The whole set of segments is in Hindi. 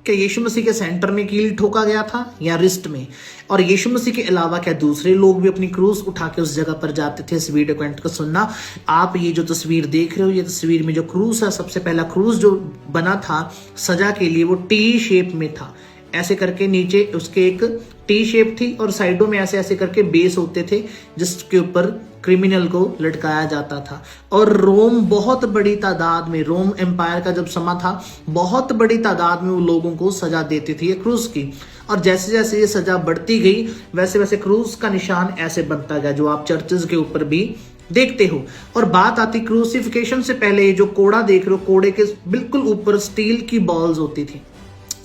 क्या यीशु मसीह के सेंटर में कील ठोका गया था या रिस्ट में? और यीशु मसीह के अलावा क्या दूसरे लोग भी अपनी क्रूस उठा के उस जगह पर जाते थे? इस वीडियो को एंड तक सुनना। आप ये जो तस्वीर देख रहे हो, ये तस्वीर में जो क्रूस है, सबसे पहला क्रूस जो बना था सजा के लिए वो टी शेप में था। ऐसे करके नीचे उसके एक टी शेप थी और साइडों में ऐसे ऐसे करके बेस होते थे जिसके ऊपर क्रिमिनल को लटकाया जाता था। और रोम बहुत बड़ी तादाद में, रोम एम्पायर का जब समा था, बहुत बड़ी तादाद में वो लोगों को सजा देती थी ये क्रूस की। और जैसे जैसे ये सजा बढ़ती गई वैसे वैसे क्रूस का निशान ऐसे बनता गया जो आप चर्चेज के ऊपर भी देखते हो। और बात आती क्रूसिफिकेशन से पहले, जो कोड़ा देख रहे हो, कोड़े के बिल्कुल ऊपर स्टील की बॉल्स होती थी।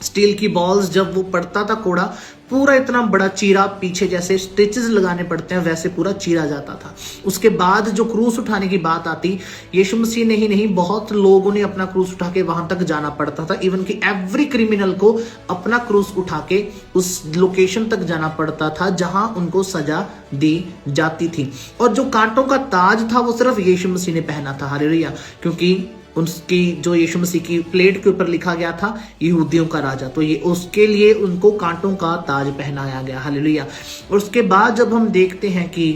स्टील की बॉल्स जब वो पड़ता था कोड़ा, पूरा इतना बड़ा चीरा, पीछे जैसे स्टिचेस लगाने पड़ते हैं वैसे पूरा चीरा जाता था। उसके बाद जो क्रूस उठाने की बात आती, यीशु मसीह ने ही नहीं, बहुत लोगों ने अपना क्रूस उठा के वहां तक जाना पड़ता था। इवन कि एवरी क्रिमिनल को अपना क्रूस उठा के उस लोकेशन तक जाना पड़ता था जहां उनको सजा दी जाती थी। और जो कांटों का ताज था वो सिर्फ यीशु मसीह ने पहना था, हालेलुया, क्योंकि उसकी जो यीशु मसीह की प्लेट के ऊपर लिखा गया था यहूदियों का राजा, तो ये उसके लिए उनको कांटों का ताज पहनाया गया, हालेलुया। और उसके बाद जब हम देखते हैं कि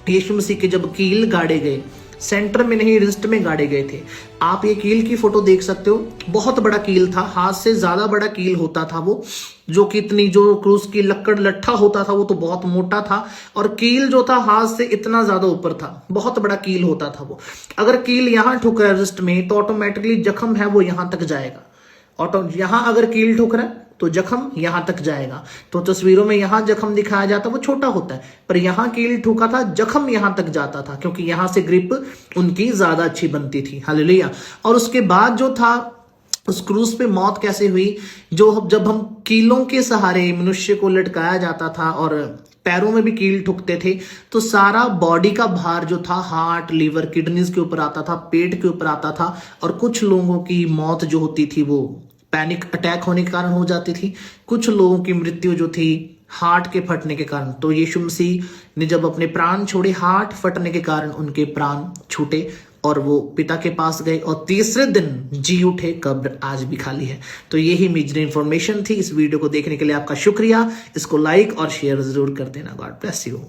यीशु मसीह के जब कील गाड़े गए, सेंटर में नहीं रिस्ट में गाड़े गए थे। आप ये कील की फोटो देख सकते हो, बहुत बड़ा कील था, हाथ से ज्यादा बड़ा कील होता था वो, जो कि इतनी जो क्रूस की लक्कड़ लट्ठा होता था वो तो बहुत मोटा था, और कील जो था हाथ से इतना ज्यादा ऊपर था, बहुत बड़ा कील होता था वो। अगर कील यहाँ ठुक रहा है रिस्ट में तो ऑटोमेटिकली जख्म है वो यहां तक जाएगा। यहां अगर कील ठुक रहा है तो जख्म यहां तक जाएगा। तो तस्वीरों में यहां जख्म दिखाया जाता वो छोटा होता है, पर यहां कील ठोका था, जख्म यहां तक जाता था, क्योंकि यहां से ग्रिप उनकी ज्यादा अच्छी बनती थी, हालेलुया। और उसके बाद जो था उस क्रूस पे मौत कैसे हुई, जो जब हम कीलों के सहारे मनुष्य को लटकाया जाता था और पैरों में भी कील ठुकते थे, तो सारा बॉडी का भार जो था हार्ट, लीवर, किडनीज के ऊपर आता था, पेट के ऊपर आता था। और कुछ लोगों की मौत जो होती थी वो पैनिक अटैक होने के कारण हो जाती थी, कुछ लोगों की मृत्यु जो थी हार्ट के फटने के कारण। तो यीशु मसीह ने जब अपने प्राण छोड़े, हार्ट फटने के कारण उनके प्राण छूटे और वो पिता के पास गए और तीसरे दिन जी उठे। कब्र आज भी खाली है। तो यही मेजर इंफॉर्मेशन थी। इस वीडियो को देखने के लिए आपका शुक्रिया। इसको लाइक और शेयर जरूर कर देना। God bless you.